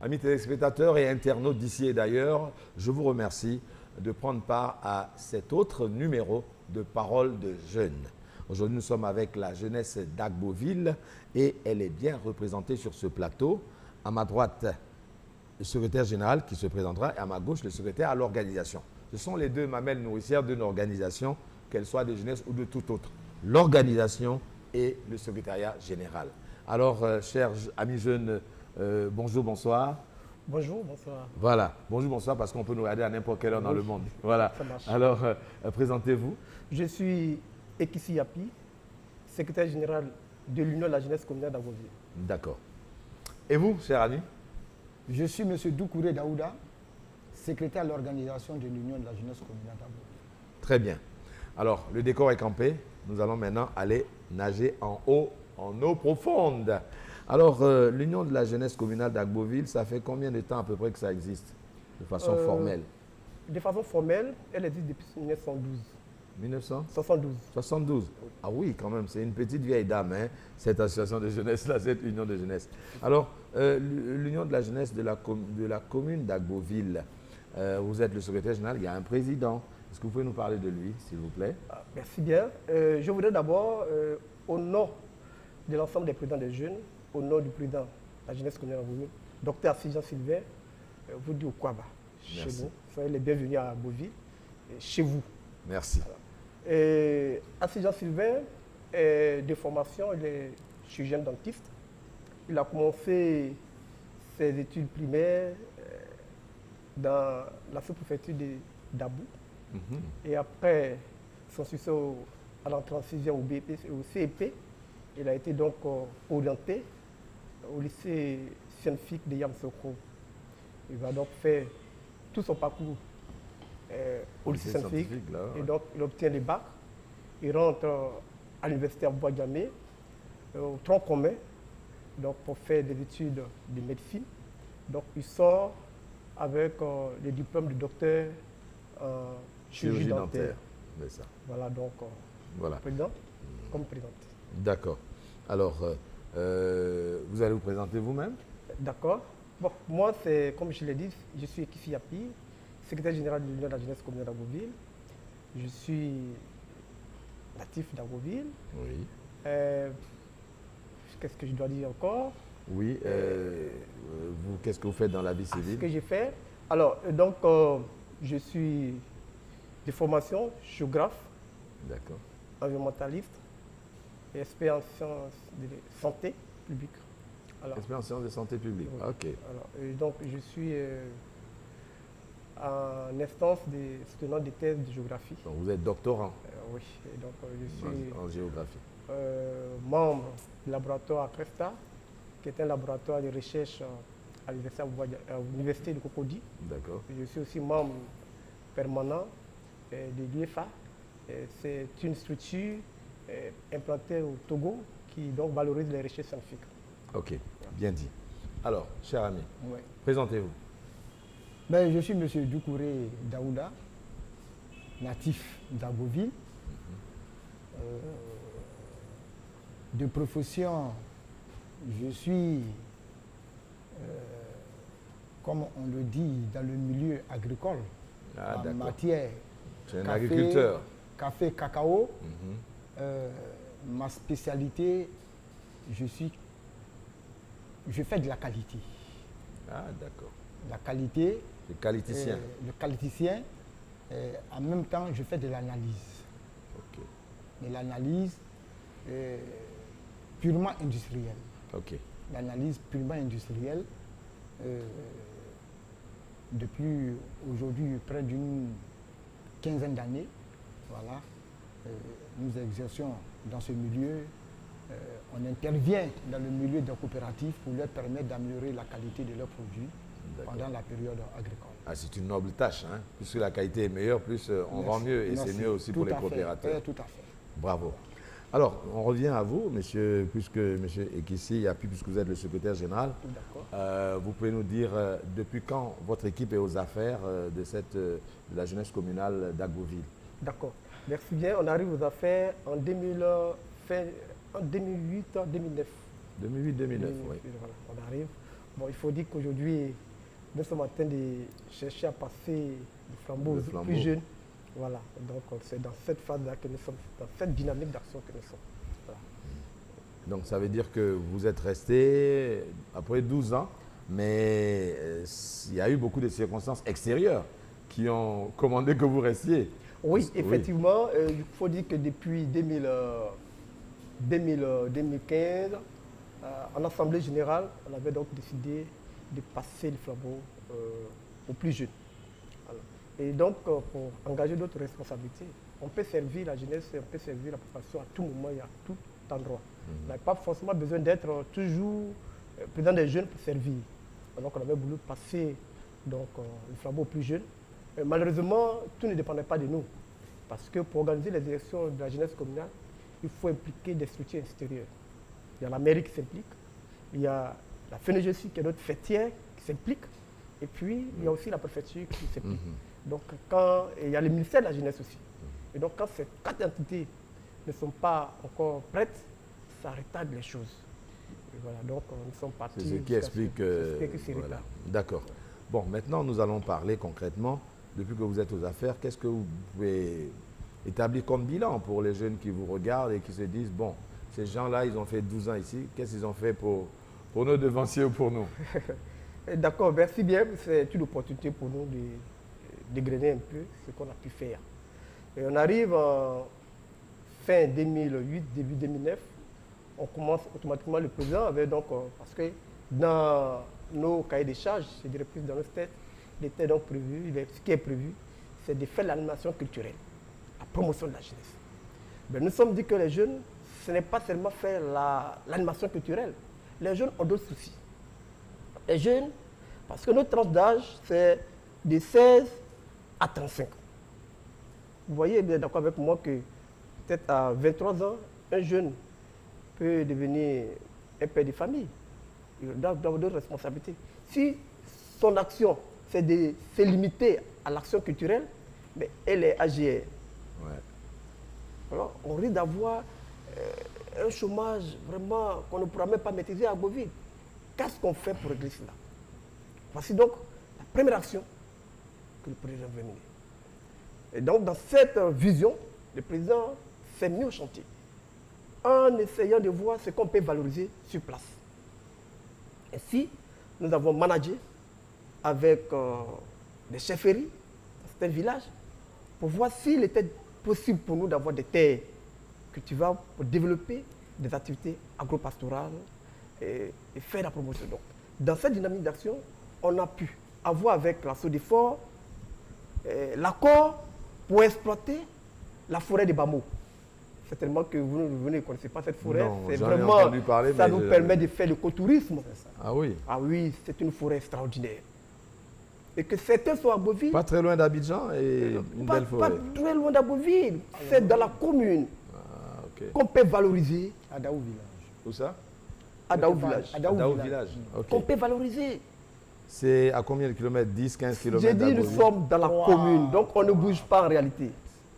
Amis téléspectateurs et internautes d'ici et d'ailleurs, je vous remercie de prendre part à cet autre numéro de Paroles de Jeunes. Aujourd'hui, nous sommes avec la jeunesse d'Agboville et elle est bien représentée sur ce plateau. À ma droite, le secrétaire général qui se présentera et à ma gauche, le secrétaire à l'organisation. Ce sont les deux mamelles nourricières d'une organisation, qu'elle soit de jeunesse ou de tout autre. L'organisation et le secrétariat général. Alors, chers amis jeunes, bonjour, bonsoir. Bonjour, bonsoir. Voilà, bonjour, bonsoir, parce qu'on peut nous regarder à n'importe quelle heure dans le monde. Voilà. Ça marche. Alors, présentez-vous. Je suis Ekissi Yapi, secrétaire général de l'Union de la jeunesse communale d'Agboville. D'accord. Et vous, cher ami? Je suis M. Doukouré Daouda, secrétaire à l'organisation de l'Union de la jeunesse communale d'Agboville. Très bien. Alors, le décor est campé. Nous allons maintenant aller nager en eau profonde. Alors, l'Union de la jeunesse communale d'Agboville, ça fait combien de temps à peu près que ça existe, de façon formelle? De façon formelle, elle existe depuis 1912. 1972. 72. Ah oui, quand même, c'est une petite vieille dame, hein, cette association de jeunesse-là, cette union de jeunesse. Alors, l'Union de la jeunesse de la commune d'Agboville, vous êtes le secrétaire général, il y a un président. Est-ce que vous pouvez nous parler de lui, s'il vous plaît? Merci bien. Je voudrais d'abord, au nom de l'ensemble des présidents des jeunes, au nom du président de la jeunesse communale d'Agboville, Dr Assis Sylvain, vous dire au Kwaba, chez nous. Soyez les bienvenus à Agboville, chez vous. Merci. Assis Sylvain est de formation, il est chirurgien dentiste. Il a commencé ses études primaires dans la sous-préfecture d'Abou. Et après son succès à l'entrée en 6e au CEP, il a été donc orienté au lycée scientifique de Yamoussoukro. Il va donc faire tout son parcours au lycée scientifique. Là, ouais. Et donc il obtient les bacs. Il rentre à l'université à Bois-Gamay, au tronc commun, donc pour faire des études de médecine. Donc il sort avec le diplôme de docteur en chirurgie dentaire. Ça. Voilà donc voilà. Président, comme présidente. D'accord. Alors, vous allez vous présenter vous-même? D'accord. Bon, moi, c'est comme je l'ai dit, je suis Ekissi Yapi, secrétaire général de l'Union de la jeunesse communale d'Agboville. Je suis natif d'Agboville. Oui. Qu'est-ce que je dois dire encore? Oui. Vous, qu'est-ce que vous faites dans la vie civile? Ce que j'ai fait. Alors, donc, je suis de formation géographe, d'accord, environnementaliste et expert en sciences de santé publique. Alors, expert en sciences de santé publique. Oui. Ok. Alors, et donc, je suis en instance de soutenant des thèses de géographie. Donc, vous êtes doctorant? Oui. Et donc, je suis en géographie. membre du laboratoire Cresta, qui est un laboratoire de recherche à l'université de Cocody. D'accord. Je suis aussi membre permanent de l'UEFA. C'est une structure implantée au Togo qui donc valorise les recherches scientifiques. Ok, bien dit. Alors, cher ami, Ouais. présentez-vous. Ben, je suis M. Doukouré Daouda, natif d'Agboville. De profession, je suis, comme on le dit, dans le milieu agricole, en matière c'est un agriculteur. Café, cacao. Ma spécialité, je fais de la qualité. Ah, d'accord. La qualité. Le qualiticien. Le qualiticien. En même temps, je fais de l'analyse. Ok. Mais l'analyse purement industrielle. Ok. L'analyse purement industrielle. Depuis aujourd'hui près d'une quinzaine d'années, voilà, nous exerçons dans ce milieu. On intervient dans le milieu des coopératives pour leur permettre d'améliorer la qualité de leurs produits pendant la période agricole. Ah, c'est une noble tâche, hein? Plus la qualité est meilleure, plus on vend mieux et c'est mieux aussi pour les coopérateurs. Tout à fait. Bravo. Alors, on revient à vous, monsieur, puisque monsieur Ekissi Yapi, puisque vous êtes le secrétaire général. Vous pouvez nous dire depuis quand votre équipe est aux affaires de la jeunesse communale d'Agboville? D'accord. Merci bien. On arrive aux affaires en En 2008, en 2009. 2008-2009, oui. Voilà, on arrive. Bon, il faut dire qu'aujourd'hui, nous sommes en train de chercher à passer le flambeau aux plus jeunes. Voilà, donc c'est dans cette phase-là que nous sommes, dans cette dynamique d'action que nous sommes. Voilà. Donc ça veut dire que vous êtes resté après 12 ans, mais il y a eu beaucoup de circonstances extérieures qui ont commandé que vous restiez. Oui, effectivement, il faut dire que depuis 2015, en Assemblée générale, on avait donc décidé de passer le flambeau aux plus jeunes. Alors, et donc, pour engager d'autres responsabilités, on peut servir la jeunesse, on peut servir la population à tout moment et à tout endroit. On n'a pas forcément besoin d'être toujours président des jeunes pour servir. Donc, on avait voulu passer donc, le flambeau aux plus jeunes. Malheureusement, tout ne dépendait pas de nous. Parce que pour organiser les élections de la jeunesse communale, il faut impliquer des structures extérieures. Il y a la mairie qui s'implique, il y a la FNGC qui est notre fêtière qui s'implique, et puis il y a aussi la préfecture qui s'implique. Donc, il y a le ministère de la jeunesse aussi. Et donc, quand ces 4 entités ne sont pas encore prêtes, ça retarde les choses. Et voilà, donc nous sommes partis. C'est ce qui explique que voilà. D'accord. Bon, maintenant, nous allons parler concrètement. Depuis que vous êtes aux affaires, qu'est-ce que vous pouvez établir comme bilan pour les jeunes qui vous regardent et qui se disent, bon, ces gens-là, ils ont fait 12 ans ici, qu'est-ce qu'ils ont fait pour nos devanciers ou pour nous? D'accord, merci bien. C'est une opportunité pour nous de dégrainer un peu ce qu'on a pu faire. Et on arrive en fin 2008, début 2009, on commence automatiquement le président avec donc, parce que dans nos cahiers des charges, je dirais plus dans nos têtes, il était donc prévu, ce qui est prévu, c'est de faire l'animation culturelle, la promotion de la jeunesse. Mais nous sommes dit que les jeunes, ce n'est pas seulement faire l'animation culturelle. Les jeunes ont d'autres soucis. Les jeunes, parce que notre tranche d'âge, c'est de 16 à 35 ans. Vous voyez, bien d'accord avec moi que peut-être à 23 ans, un jeune peut devenir un père de famille. Il doit avoir d'autres responsabilités. Si son action, c'est de se limiter à l'action culturelle, mais elle est AGR. Ouais. Alors, on risque d'avoir un chômage vraiment qu'on ne pourra même pas maîtriser à Beauville. Qu'est-ce qu'on fait pour régler cela? Voici donc la première action que le président veut mener. Et donc, dans cette vision, le président s'est mis au chantier en essayant de voir ce qu'on peut valoriser sur place. Ainsi, nous avons managé avec des chefferies dans certains villages pour voir s'il était possible pour nous d'avoir des terres cultivables pour développer des activités agro-pastorales et faire la promotion. Donc, dans cette dynamique d'action, on a pu avoir avec la SODEFOR l'accord pour exploiter la forêt de Bamo. Certainement que vous ne connaissez pas cette forêt. C'est vraiment, ça nous permet de faire le cotourisme. Ah oui? Ah oui, c'est une forêt extraordinaire. Et que certains sont à Beauville. Pas très loin d'Abidjan et une belle forêt. Pas très loin d'Aboville. C'est dans la commune qu'on peut valoriser. À Daou Village. Où ça? À Daou Village. À Daou Village. Qu'on peut valoriser. C'est à combien de kilomètres? 10, 15 kilomètres? J'ai dit, nous sommes dans la commune, donc on ne bouge pas en réalité.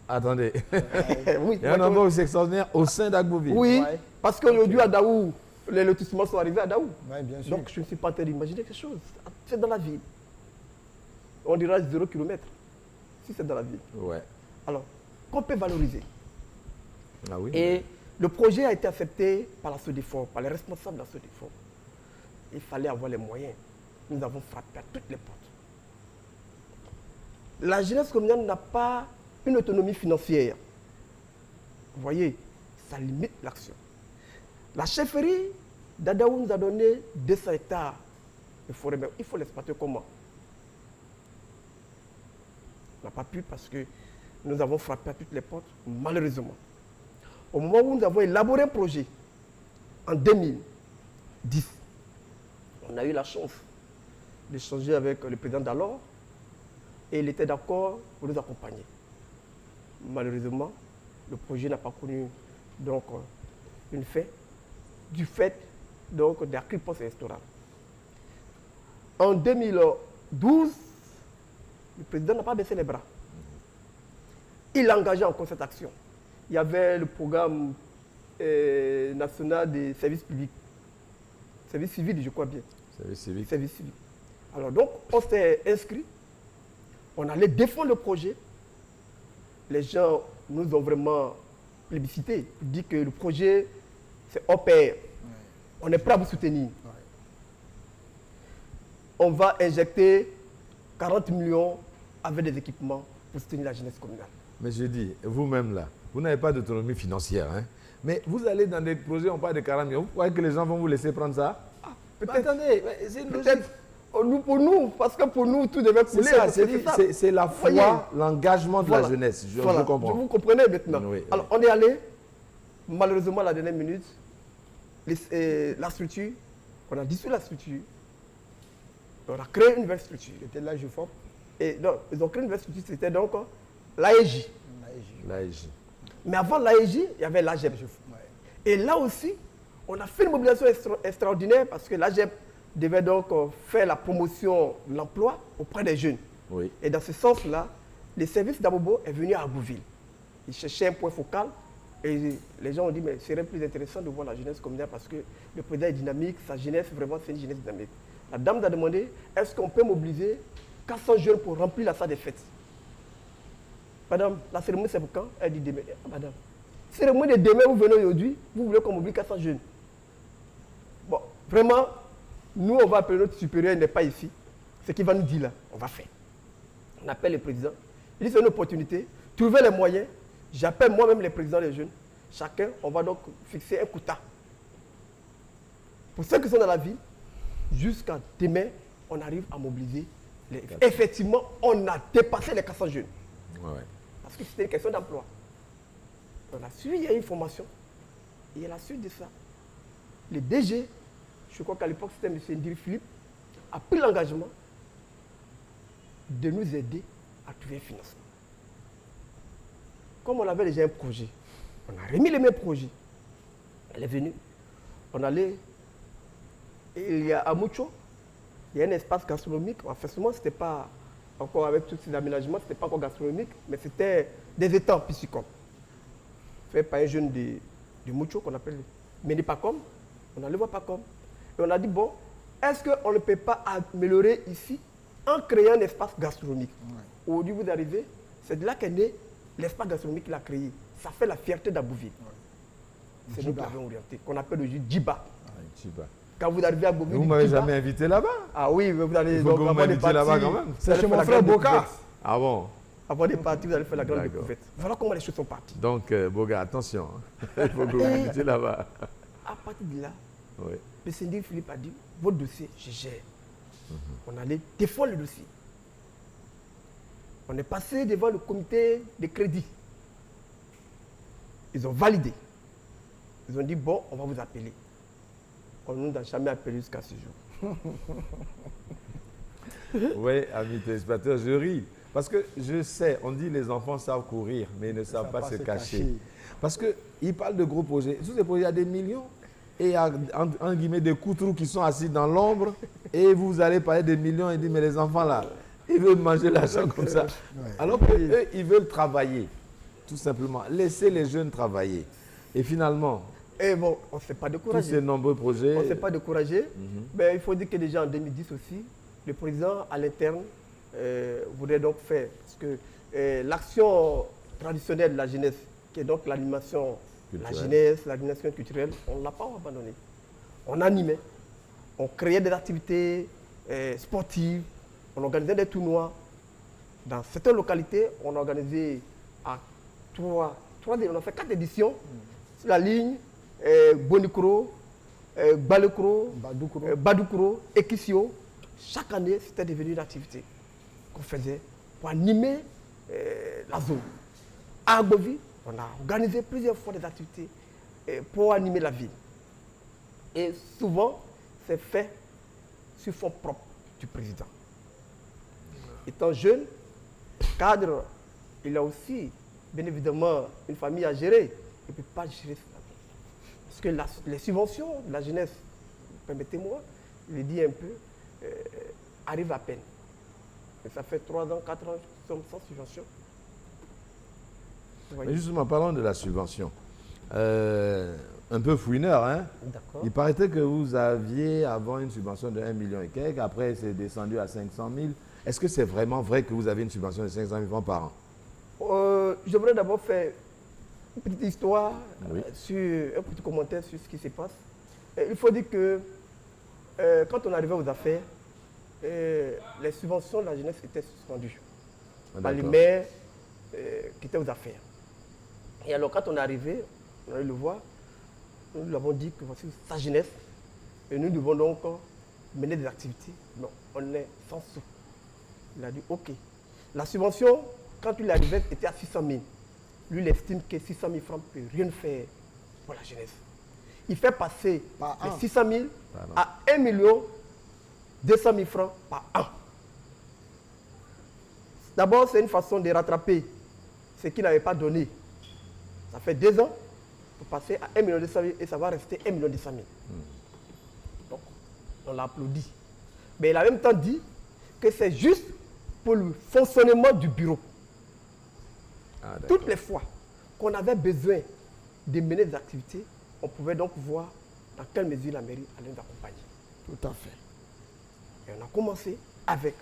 Attendez. Oui, il y a un endroit aussi extraordinaire au sein d'Agboville. Oui, parce qu'aujourd'hui à Daou, les lotissements sont arrivés à Daou. Ouais, bien sûr. Donc je ne suis pas en train d'imaginer quelque chose. C'est dans la ville. On dira 0 km si c'est dans la ville. Ouais. Alors, qu'on peut valoriser. Ah oui. Et le projet a été accepté par la SODEFOR, par les responsables de la SODEFOR. Il fallait avoir les moyens. Nous avons frappé à toutes les portes. La jeunesse communale n'a pas une autonomie financière. Vous voyez, ça limite l'action. La chefferie d'Adaou nous a donné 200 hectares de forêt, mais il faut l'exploiter comment? On n'a pas pu parce que nous avons frappé à toutes les portes, malheureusement. Au moment où nous avons élaboré un projet, en 2010, on a eu la chance d'échanger avec le président d'alors et il était d'accord pour nous accompagner. Malheureusement, le projet n'a pas connu donc, une fin du fait donc, des acquis post-électoraux. En 2012, le président n'a pas baissé les bras. Il a engagé encore cette action. Il y avait le programme national des services publics. Service civil, je crois bien. Service civique. Service civique. Alors donc, on s'est inscrit. On allait défendre le projet. Les gens nous ont vraiment plébiscité. Ils disent que le projet, c'est OPR. On est prêt à vous soutenir. On va injecter 40 millions avec des équipements pour soutenir la jeunesse communale. Mais je dis, vous-même là, vous n'avez pas d'autonomie financière, hein? Mais vous allez dans des projets, on parle de 40 millions. Vous croyez que les gens vont vous laisser prendre ça? Peut-être. Attendez, c'est une logique. Pour nous, parce que pour nous, tout devait couler. C'est la foi, l'engagement de la jeunesse. Je comprends. Vous comprenez maintenant. Oui, alors, on est allé, malheureusement, à la dernière minute, la structure, on a dissous la structure, on a créé une nouvelle structure. C'était là, je forme. Et donc, ils ont créé une nouvelle structure, c'était donc l'AEJ. L'AEJ. Mais avant l'AEJ, il y avait l'AGEP. Et là aussi, on a fait une mobilisation extraordinaire parce que l'AGEP devait donc faire la promotion de l'emploi auprès des jeunes. Oui. Et dans ce sens-là, le service d'Abobo est venu à Agouville. Il cherchait un point focal et les gens ont dit mais ce serait plus intéressant de voir la jeunesse communale parce que le président est dynamique, sa jeunesse, vraiment, c'est une jeunesse dynamique. La dame a demandé est-ce qu'on peut mobiliser 400 jeunes pour remplir la salle des fêtes? Madame, la cérémonie c'est pour quand? Elle dit demain. Ah, madame, cérémonie de demain, vous venez aujourd'hui, vous voulez qu'on mobilise 400 jeunes? Bon, vraiment, nous, on va appeler notre supérieur, il n'est pas ici. Ce qu'il va nous dire là, on va faire. On appelle le président. Il dit c'est une opportunité. Trouvez les moyens. J'appelle moi-même les présidents des jeunes. Chacun, on va donc fixer un quota. Pour ceux qui sont dans la ville, jusqu'à demain, on arrive à mobiliser. Effectivement, on a dépassé les 400 jeunes. Ouais. Parce que c'était une question d'emploi. On a suivi, il y a une formation. Et à la suite de ça, le DG, je crois qu'à l'époque c'était M. Ndiri Philippe, a pris l'engagement de nous aider à trouver un financement. Comme on avait déjà un projet, on a remis les mêmes projets. Elle est venue. On allait. Il y a à Mucho, il y a un espace gastronomique. Enfin, ce n'était pas encore avec tous ces aménagements, ce n'était pas encore gastronomique, mais c'était des étangs piscicoles. Fait par un jeune de Mucho qu'on appelle Ménipacom. On allait voir Pacom. Et on a dit, bon, est-ce qu'on ne peut pas améliorer ici en créant un espace gastronomique? Aujourd'hui, vous arrivez, c'est de là qu'est né l'espace gastronomique qu'il a créé. Ça fait la fierté d'Abouville. C'est nous qui l'avons orienté, qu'on appelle aujourd'hui Djiba. Djiba. Quand vous arrivez à Abouville, vous ne m'avez jamais invité là-bas? Ah oui, vous allez donc vous m'invitez là-bas quand même. C'est chez mon frère Boka. Ah bon? Avant de partir, vous allez faire la grande découverte. Voilà comment les choses sont parties. Donc, Boga, attention. Il faut que vous m'invitez là-bas. À partir de là, oui. le syndic Philippe a dit, votre dossier, je gère. On allait défendre le dossier. On est passé devant le comité de crédit. Ils ont validé. Ils ont dit, bon, on va vous appeler. On ne nous a jamais appelé jusqu'à ce jour. Oui, amis téléspectateurs, je ris. Parce que je sais, on dit les enfants savent courir, mais ils ne savent pas se cacher. Parce qu'ils parlent de gros projets. Tous ces projets, il y a des millions. Et il y a, en guillemets, des coutrous qui sont assis dans l'ombre. Et vous allez parler des millions et dire, mais les enfants là, ils veulent manger l'argent comme ça. Alors qu'eux, ils veulent travailler. Tout simplement. Laisser les jeunes travailler. Et finalement, et bon, on ne s'est pas découragé. Tous ces nombreux projets. On ne s'est pas découragé. Mais il faut dire que déjà en 2010 aussi, le président à l'interne voudrait donc faire. Parce que l'action traditionnelle de la jeunesse, qui est donc l'animation, la jeunesse, l'animation culturelle, on ne l'a pas abandonné. On animait, on créait des activités sportives, on organisait des tournois. Dans certaines localités, on a organisé à on a fait 4 éditions sur la ligne Bonikro, Balekro, Badoukro, Ekisio. Chaque année, c'était devenu une activité qu'on faisait pour animer la zone. À Agovi, on a organisé plusieurs fois des activités pour animer la ville. Et souvent, c'est fait sur fonds propres du président. Étant jeune, cadre, il a aussi, bien évidemment, une famille à gérer. Il ne peut pas gérer ça. Parce que les subventions de la jeunesse, permettez-moi, je le dis un peu, arrivent à peine. Et ça fait 3 ans, 4 ans, nous sommes sans subvention. Mais justement, parlons de la subvention. un peu fouineur. Hein? D'accord. Il paraît que vous aviez avant une subvention de 1 million et quelques, après c'est descendu à 500 000. Est-ce que c'est vraiment vrai que vous avez une subvention de 500 000 francs par an? Je voudrais d'abord faire une petite histoire, Oui. un petit commentaire sur ce qui se passe. Il faut dire que quand on arrivait aux affaires, les subventions de la jeunesse étaient suspendues par les D'accord. maires qui étaient aux affaires. Et alors quand on est arrivé, on allait le voir, nous lui avons dit que voici sa jeunesse et nous devons donc mener des activités. Non, on est sans sous. Il a dit ok. La subvention, quand il arrivait, était à 600 000. Lui, il estime que 600 000 francs ne peut rien faire pour la jeunesse. Il fait passer Par les an. 600 000 Par an. à 1 200 000 francs par an. D'abord, c'est une façon de rattraper ce qu'il n'avait pas donné. Ça fait 2 ans pour passer à 1 200 000 et ça va rester 1 200 000. Donc, on l'a applaudi. Mais il a en même temps dit que c'est juste pour le fonctionnement du bureau. Ah, d'accord. Toutes les fois qu'on avait besoin de mener des activités, on pouvait donc voir dans quelle mesure la mairie allait nous accompagner. Tout à fait. Et on a commencé avec.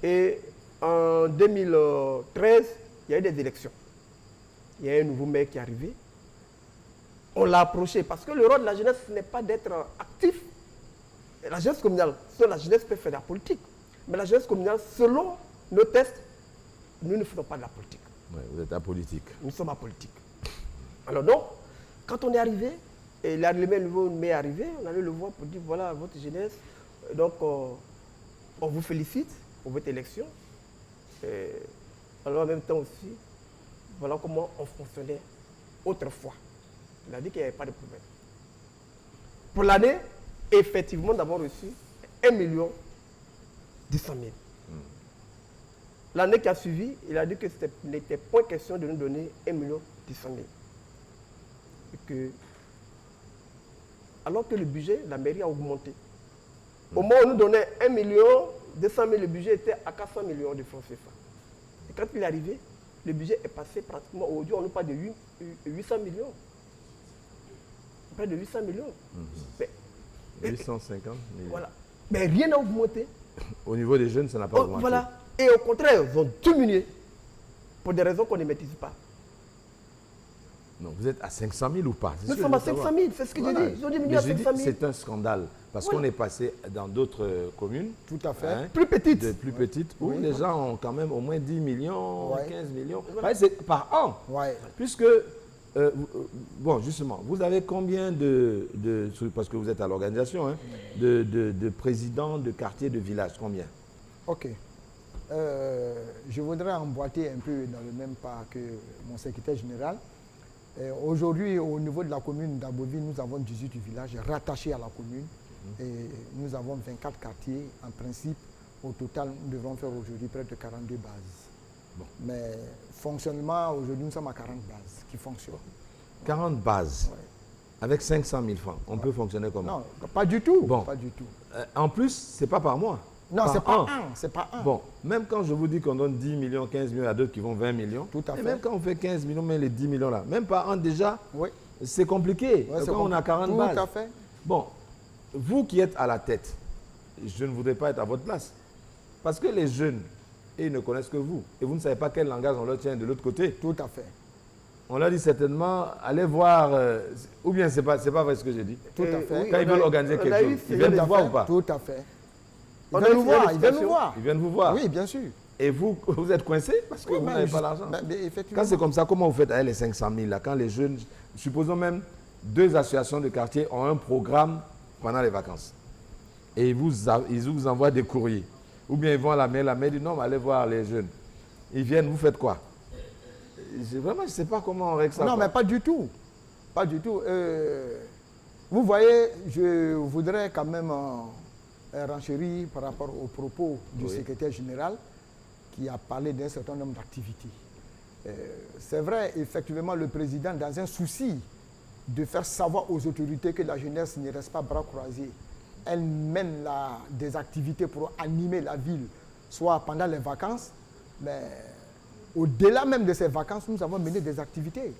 Et en 2013, il y a eu des élections. Il y a un nouveau maire qui est arrivé. On l'a approché parce que le rôle de la jeunesse ce n'est pas d'être actif. Et la jeunesse communale, seule la jeunesse peut faire de la politique. Mais la jeunesse communale, selon nos tests, nous ne faisons pas de la politique. Ouais, vous êtes apolitique. Nous sommes apolitiques. Alors donc, quand on est arrivé, et le nouveau maire est arrivé, on allait le voir pour dire voilà votre jeunesse. Donc, on vous félicite pour votre élection. Et alors en même temps aussi, voilà comment on fonctionnait autrefois. Il a dit qu'il n'y avait pas de problème. Pour l'année, effectivement, d'avoir reçu 1 200 000. L'année qui a suivi, il a dit que ce n'était point question de nous donner 1 200 000. Et que, alors que le budget, la mairie a augmenté. Au moment où on nous donnait 1 200 000, le budget était à 400 millions de francs CFA. Et quand il est arrivé, le budget est passé pratiquement, aujourd'hui on nous parle de 800 millions. Près de 800 millions. Mais, 850 millions. voilà. Mais rien n'a augmenté. Au niveau des jeunes, ça n'a pas augmenté. Voilà. Et au contraire, ils ont diminué pour des raisons qu'on ne maîtrise pas. Non, vous êtes à 500 000 ou pas? C'est Nous ce que sommes je à veux 500 savoir. 000, c'est ce que Voilà. j'ai dit. Ils ont diminué Mais à j'ai dit, 500 000. c'est un scandale parce Voilà. qu'on est passé dans d'autres communes, Tout à fait. hein, Plus petite. de plus petites, où Oui. les gens ont quand même au moins 10 millions, Ouais. 15 millions. Voilà. Ouais, c'est par an. Ouais. Puisque, bon, justement, vous avez combien parce que vous êtes à l'organisation, hein, de présidents de quartier, de village, combien? Ok. Je voudrais emboîter un peu dans le même pas que mon secrétaire général. Aujourd'hui, au niveau de la commune d'Aboville, nous avons 18 villages rattachés à la commune et nous avons 24 quartiers. En principe, au total, nous devons faire aujourd'hui près de 42 bases. Bon. Mais fonctionnement, aujourd'hui, nous sommes à 40 bases qui fonctionnent. 40 bases, Ouais. avec 500 000 francs. On peut fonctionner comment? Non, pas du tout. Bon. Pas du tout. En plus, c'est pas par mois. Non, Par c'est pas an. un. C'est pas un. Bon, même quand je vous dis qu'on donne 10 millions, 15 millions à d'autres qui vont 20 millions, Tout à et fait. même quand on fait 15 millions, mais les 10 millions là, même par an déjà, Oui. c'est compliqué. Ouais, c'est quand on a 40 tout bases. à fait. Bon, vous qui êtes à la tête, je ne voudrais pas être à votre place. Parce que les jeunes, ils ne connaissent que vous. Et vous ne savez pas quel langage on leur tient de l'autre côté. Tout à fait. On leur dit certainement, allez voir, ou bien c'est pas vrai ce que j'ai dit. Tout à fait. oui, Quand ils on a veulent eu- organiser on quelque a eu chose, ces ils viennent Tout vous à voir fait. ou pas? Tout à fait. On Ils a viennent eu nous voir. ces Ils viennent nous explications. voir. Ils viennent vous voir. Oui, bien sûr. Et vous, vous êtes coincé parce que Oui, vous mais n'avez je- pas l'argent. mais effectivement. Quand c'est comme ça, comment vous faites avec les 500 000 là? Quand les jeunes, supposons même 2 associations de quartier ont un programme pendant les vacances. Et ils vous envoient des courriers. Ou bien ils vont à la mairie dit non, mais allez voir les jeunes. Ils viennent, vous faites quoi? Vraiment, je ne sais pas comment on règle ça. Non, quoi. mais pas du tout. Pas du tout. Vous voyez, je voudrais quand même renchérir par rapport aux propos du Oui. secrétaire général qui a parlé d'un certain nombre d'activités. C'est vrai, effectivement, le président, dans un souci de faire savoir aux autorités que la jeunesse ne reste pas bras croisés, elle mène des activités pour animer la ville, soit pendant les vacances, mais au-delà même de ces vacances, nous avons mené des activités.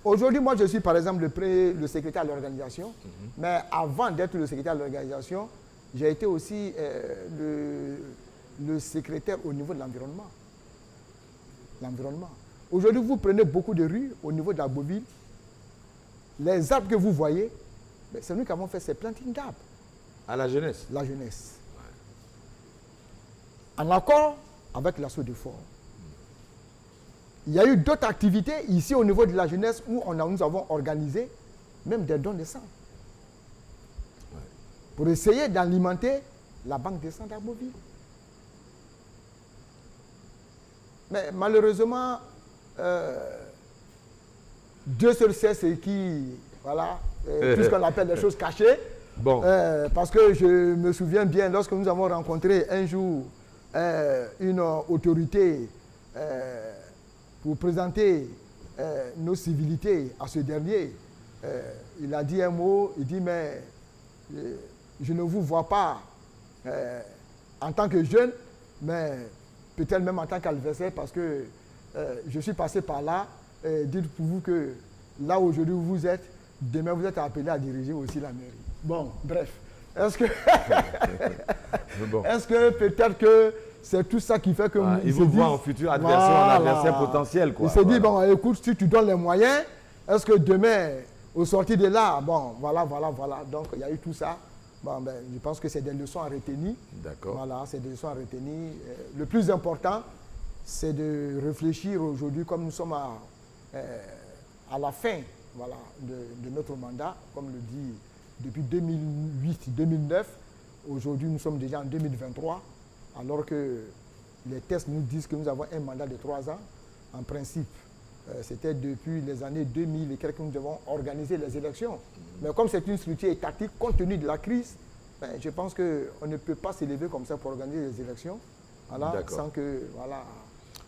Aujourd'hui, moi, je suis par exemple le secrétaire de l'organisation, mais avant d'être le secrétaire de l'organisation, j'ai été aussi le secrétaire au niveau de l'environnement. L'environnement. Aujourd'hui, vous prenez beaucoup de rues au niveau de la Beauville. Les arbres que vous voyez, c'est nous qui avons fait ces plantings d'arbres. À la jeunesse. La jeunesse. En accord avec l'assaut de fort. Il y a eu d'autres activités ici au niveau de la jeunesse où nous avons organisé même des dons de sang. Pour essayer d'alimenter la banque de sang d'Arbouville. Mais malheureusement, Dieu seul sait ce qui, voilà, puisqu'on appelle les choses cachées. Bon. Parce que je me souviens bien, lorsque nous avons rencontré un jour une autorité pour présenter nos civilités à ce dernier, il a dit un mot, il dit, mais je ne vous vois pas en tant que jeune, mais peut-être même en tant qu'adversaire, parce que je suis passé par là. Dites pour vous que là aujourd'hui où vous êtes, demain vous êtes appelé à diriger aussi la mairie. Bon, bref. Est-ce que, est-ce que peut-être que c'est tout ça qui fait que... Il vous voit en futur adversaire, en adversaire potentiel, quoi. Il se dit, bon, écoute, si tu donnes les moyens, est-ce que demain, au sortir de là, bon, voilà. Donc, il y a eu tout ça. Bon, ben, je pense que c'est des leçons à retenir. D'accord. Voilà, c'est des leçons à retenir. Le plus important, c'est de réfléchir aujourd'hui, comme nous sommes à la fin, voilà, de notre mandat, comme le dit depuis 2008-2009. Aujourd'hui, nous sommes déjà en 2023, alors que les tests nous disent que nous avons un mandat de 3 ans. En principe, c'était depuis les années 2000 et quelques que nous devons organiser les élections. Mais comme c'est une structure étatique, compte tenu de la crise, ben, je pense qu'on ne peut pas s'élever comme ça pour organiser les élections, voilà, sans que... Voilà,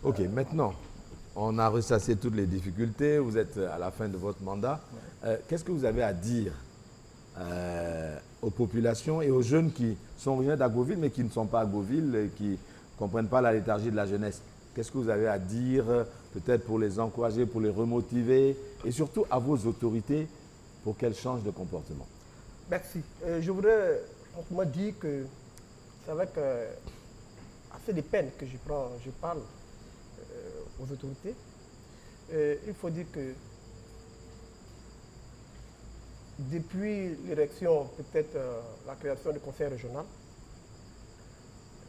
ok, maintenant, on a ressassé toutes les difficultés, vous êtes à la fin de votre mandat. Qu'est-ce que vous avez à dire aux populations et aux jeunes qui sont originaires d'Agboville, mais qui ne sont pas Agboville et qui ne comprennent pas la léthargie de la jeunesse? Qu'est-ce que vous avez à dire, peut-être pour les encourager, pour les remotiver, et surtout à vos autorités pour qu'elles changent de comportement? Merci. Je voudrais simplement dire que c'est avec assez de peine que je parle aux autorités. Il faut dire que depuis l'érection, peut-être la création du conseil régional,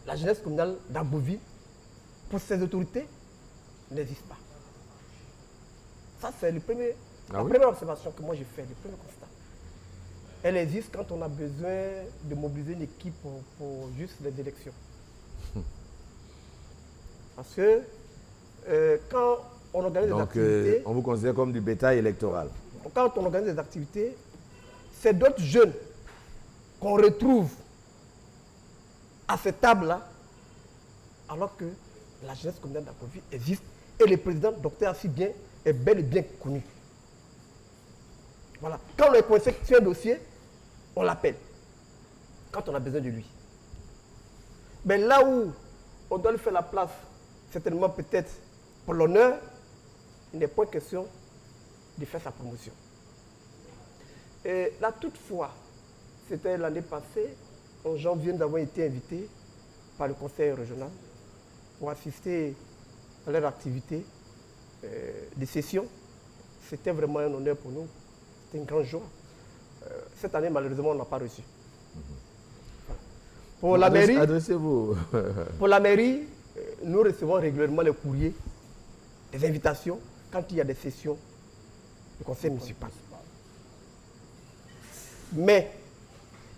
la jeunesse communale d'Agboville, pour ces autorités, n'existe pas. Ça, c'est la première observation que moi j'ai faite, le premier constat. Elle existe quand on a besoin de mobiliser une équipe pour juste les élections. Parce que quand on organise des activités... on vous considère comme du bétail électoral. Quand on organise des activités, c'est d'autres jeunes qu'on retrouve à cette table-là, alors que la jeunesse communale d'Agboville existe et le président, Dr Assibien, est bel et bien connu. Voilà. Quand on est coincé sur un dossier, on l'appelle. Quand on a besoin de lui. Mais là où on doit lui faire la place, certainement peut-être pour l'honneur, il n'est pas question de faire sa promotion. Et là, toutefois, c'était l'année passée, en janvier, nous avons été invités par le conseil régional pour assister à leur activité de session. C'était vraiment un honneur pour nous. C'était une grande joie. Cette année, malheureusement, on n'a pas reçu. Pour la mairie, adressez-vous. Pour la mairie, nous recevons régulièrement les courriers, des invitations, quand il y a des sessions du conseil municipal. Mais,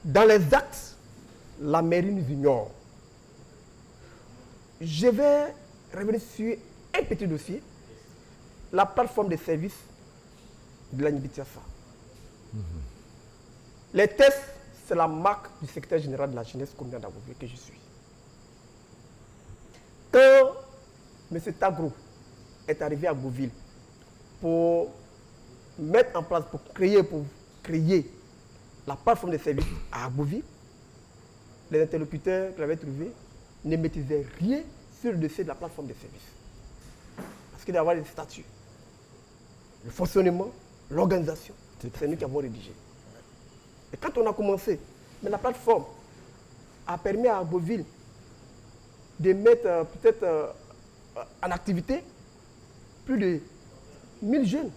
dans les actes, la mairie nous ignore. Je vais revenir sur un petit dossier, la plateforme de services de l'Anibitiasa. Les tests, c'est la marque du secrétaire général de la jeunesse communale d'Agboville que je suis. Quand M. Tagro est arrivé à Agboville pour mettre en place, pour créer la plateforme de services à Agboville, les interlocuteurs qu'il avait trouvés ne maîtrisaient rien sur le dossier de la plateforme de services. Parce qu'il doit y avoir des statuts. Le fonctionnement, l'organisation, c'est nous qui avons rédigé. Et quand on a commencé, mais la plateforme a permis à Beauville de mettre peut-être en activité plus de 1000 jeunes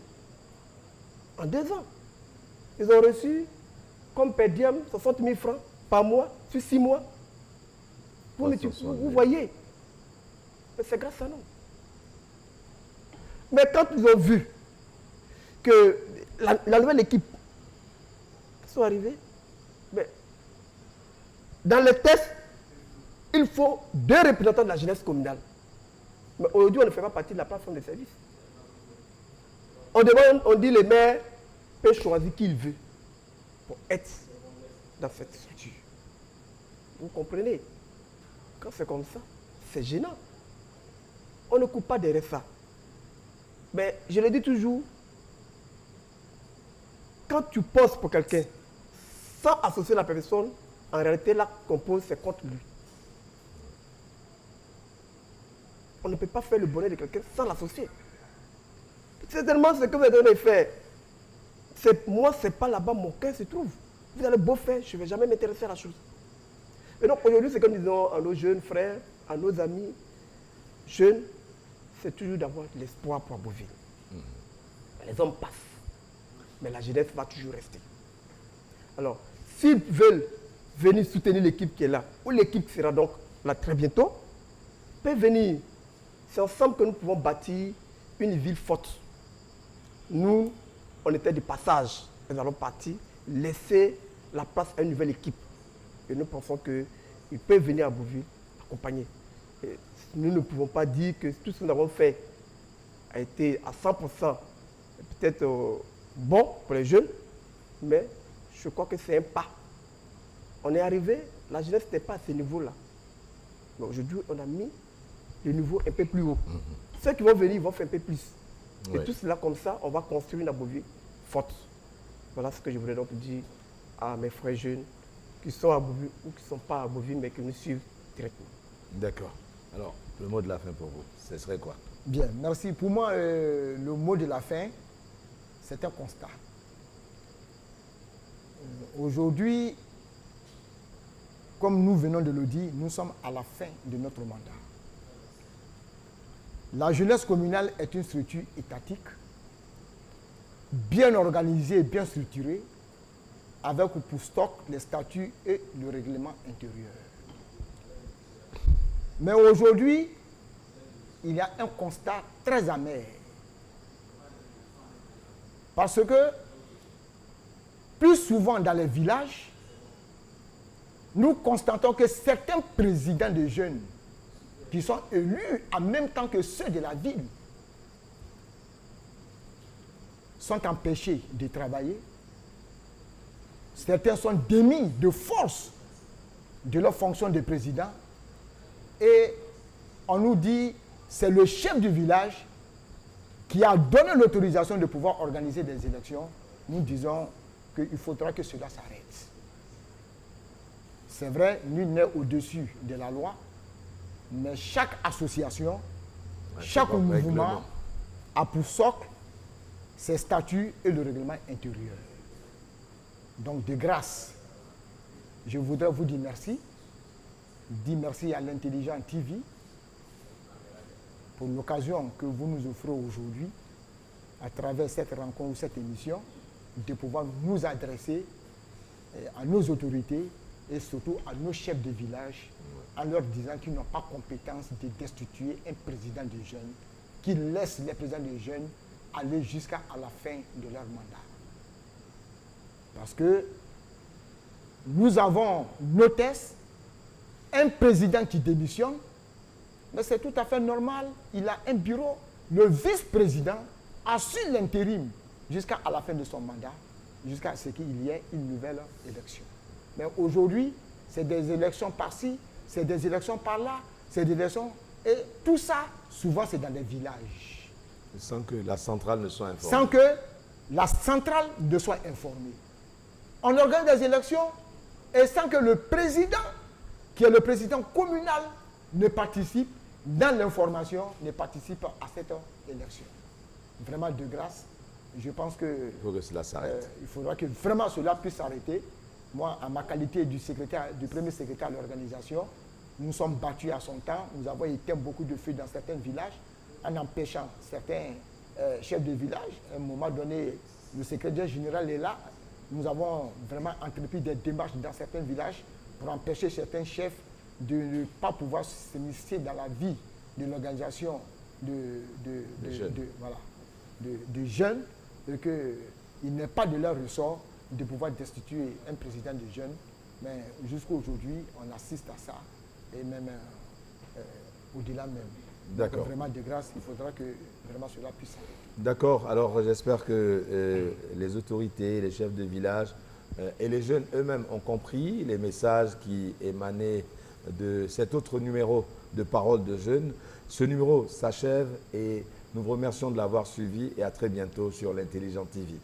en 2 ans. Ils ont reçu comme per diem 60 000 francs par mois sur 6 mois. Vous voyez, mais c'est grâce à nous. Mais quand ils ont vu que la nouvelle équipe sont arrivés, mais dans les tests, il faut 2 représentants de la jeunesse communale. Mais aujourd'hui, on ne fait pas partie de la plateforme de services. On demande, on dit le maire peut choisir qui il veut pour être dans cette structure. Vous comprenez? Quand c'est comme ça, c'est gênant. On ne coupe pas des RFA. Mais je le dis toujours, quand tu poses pour quelqu'un, sans associer la personne, en réalité, l'acte qu'on pose, c'est contre lui. On ne peut pas faire le bonheur de quelqu'un sans l'associer. C'est tellement ce que vous avez faire. Moi, ce n'est pas là-bas mon cœur se trouve. Vous allez beau faire, je ne vais jamais m'intéresser à la chose. Et donc aujourd'hui, c'est comme nous disons à nos jeunes frères, à nos amis jeunes, c'est toujours d'avoir de l'espoir pour Beauville. Les hommes passent, mais la jeunesse va toujours rester. Alors, s'ils veulent venir soutenir l'équipe qui est là, ou l'équipe qui sera donc là très bientôt, peuvent venir. C'est ensemble que nous pouvons bâtir une ville forte. Nous, on était de passage. Nous allons partir, laisser la place à une nouvelle équipe. Et nous pensons qu'ils peuvent venir à Beauville accompagner. Et nous ne pouvons pas dire que tout ce que nous avons fait a été à 100% peut-être bon pour les jeunes, mais je crois que c'est un pas. On est arrivé, la jeunesse n'était pas à ce niveau-là. Mais aujourd'hui, on a mis le niveau un peu plus haut. Ceux qui vont venir, ils vont faire un peu plus. Et tout cela, comme ça, on va construire une Beauville forte. Voilà ce que je voulais donc dire à mes frères jeunes qui sont à Beauville ou qui ne sont pas à Beauville, mais qui nous suivent directement. D'accord. Alors, le mot de la fin pour vous, ce serait quoi? Bien, merci. Pour moi, le mot de la fin, c'est un constat. Aujourd'hui, comme nous venons de le dire, nous sommes à la fin de notre mandat. La jeunesse communale est une structure étatique, bien organisée et bien structurée, avec pour stock les statuts et le règlement intérieur. Mais aujourd'hui, il y a un constat très amer. Parce que, plus souvent dans les villages, nous constatons que certains présidents de jeunes qui sont élus en même temps que ceux de la ville sont empêchés de travailler. Certains sont démis de force de leur fonction de président. Et on nous dit, c'est le chef du village qui a donné l'autorisation de pouvoir organiser des élections. Nous disons qu'il faudra que cela s'arrête. C'est vrai, nul n'est au-dessus de la loi, mais chaque association, chaque mouvement a pour socle ses statuts et le règlement intérieur. Donc, de grâce, je voudrais vous dire merci. Dire merci à l'Intelligent TV pour l'occasion que vous nous offrez aujourd'hui, à travers cette rencontre ou cette émission, de pouvoir nous adresser à nos autorités et surtout à nos chefs de village, en leur disant qu'ils n'ont pas compétence de destituer un président de jeunes, qu'ils laissent les présidents de jeunes aller jusqu'à la fin de leur mandat. Parce que nous avons nos tests, un président qui démissionne, mais c'est tout à fait normal, il a un bureau, le vice-président assure l'intérim jusqu'à la fin de son mandat, jusqu'à ce qu'il y ait une nouvelle élection. Mais aujourd'hui, c'est des élections par-ci, c'est des élections par-là, c'est des élections... Et tout ça, souvent, c'est dans les villages. Sans que la centrale ne soit informée. Sans que la centrale ne soit informée. On organise des élections et sans que le président, qui est le président communal, ne participe dans l'information, ne participent à cette élection. Vraiment de grâce, je pense que Il faut que cela s'arrête. il faudra que vraiment cela puisse s'arrêter. Moi, en ma qualité du premier secrétaire de l'organisation, nous sommes battus à son temps. Nous avons éteint beaucoup de feux dans certains villages en empêchant certains chefs de village. À un moment donné, le secrétaire général est là. Nous avons vraiment entrepris des démarches dans certains villages pour empêcher certains chefs de ne pas pouvoir s'initier dans la vie de l'organisation de jeunes, et qu'il n'est pas de leur ressort de pouvoir destituer un président de jeunes. Mais jusqu'à aujourd'hui, on assiste à ça, et même au-delà même. D'accord. Donc, vraiment, de grâce, il faudra que vraiment cela puisse s'arrêter. D'accord. Alors, j'espère que les autorités, les chefs de village et les jeunes eux-mêmes ont compris les messages qui émanaient de cet autre numéro de Parole de Jeunes. Ce numéro s'achève et nous vous remercions de l'avoir suivi et à très bientôt sur l'Intelligent TV.